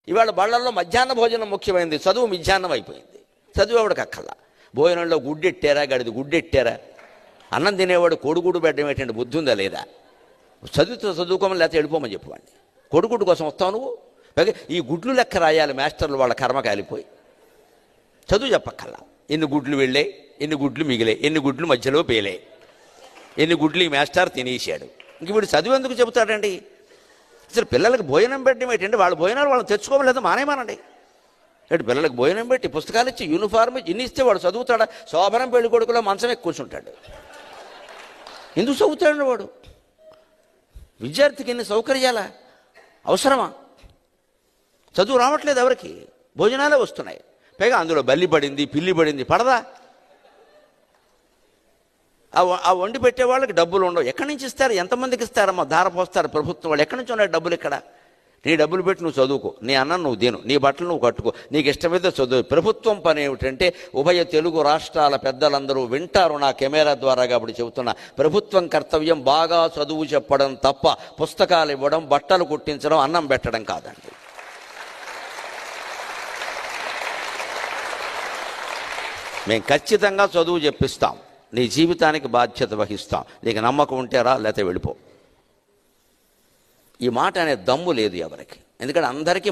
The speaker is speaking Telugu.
ఇవాళ బళ్ళల్లో మధ్యాహ్న భోజనం ముఖ్యమైనది, చదువు మధ్యాహ్నం అయిపోయింది. చదువు ఎవడికి అక్కల్లా. భోజనంలో గుడ్డెట్టారా, గడిది గుడ్డెట్టారా, అన్నం తినేవాడు కోడిగుడ్డు పెట్టడం ఏంటంటే బుద్ధి ఉందా లేదా? చదువుకోమని లేకపోతే వెళ్ళిపోమని చెప్పండి. కోడిగుడ్డు కోసం వస్తావు నువ్వు. ఈ గుడ్లు లెక్క రాయాలి మాస్టర్లు, వాళ్ళ కర్మ కాలిపోయి. చదువు చెప్పక్కల్లా. ఎన్ని గుడ్లు వెళ్ళే, ఎన్ని గుడ్లు మిగిలే, ఎన్ని గుడ్లు మధ్యలో పేలే, ఎన్ని గుడ్లు ఈ మాస్టర్ తినేసాడు. ఇంక వీడు చదువు ఎందుకు చెబుతాడండి? అసలు పిల్లలకు భోజనం పెట్టడం ఏంటంటే వాళ్ళ భోజనాలు వాళ్ళు తెచ్చుకోవాలి, లేదా మానేమానండి. అంటే పిల్లలకు భోజనం పెట్టి పుస్తకాలు ఇచ్చి యూనిఫార్మ్ ఇన్ని ఇస్తే వాడు చదువుతాడా? శోభనం పెళ్లి కొడుకులో మంచం ఎక్కి కూర్చుంటాడు. ఎందుకు చదువుతాడు వాడు? విద్యార్థికి ఎన్ని సౌకర్యాలా అవసరమా? చదువు రావట్లేదు ఎవరికి, భోజనాలే వస్తున్నాయి. పైగా అందులో బల్లి పడింది, పిల్లి పడింది, పడదా? ఆ వండి పెట్టే వాళ్ళకి డబ్బులు ఉండవు. ఎక్కడి నుంచి ఇస్తారు? ఎంతమందికి ఇస్తారమ్మా? ధార పోస్తారు ప్రభుత్వం వాళ్ళు. ఎక్కడి నుంచి ఉన్నాయి డబ్బులు? ఇక్కడ నీ డబ్బులు పెట్టి నువ్వు చదువుకో, నీ అన్నం నువ్వు తిను, నీ బట్టలు నువ్వు కట్టుకో, నీకు ఇష్టమైతే చదువు. ప్రభుత్వం పని ఏమిటంటే, ఉభయ తెలుగు రాష్ట్రాల పెద్దలందరూ వింటారు నా కెమెరా ద్వారా కాబట్టి చెబుతున్నా, ప్రభుత్వం కర్తవ్యం బాగా చదువు చెప్పడం తప్ప పుస్తకాలు ఇవ్వడం, బట్టలు కుట్టించడం, అన్నం పెట్టడం కాదండి. మేము ఖచ్చితంగా చదువు చెప్పిస్తాం, నీ జీవితానికి బాధ్యత వహిస్తాం. నీకు నమ్మకం ఉంటే రా, లేకపోతే వెళ్ళిపో. ఈ మాట అనే దమ్ము లేదు ఎవరికి. ఎందుకంటే అందరికీ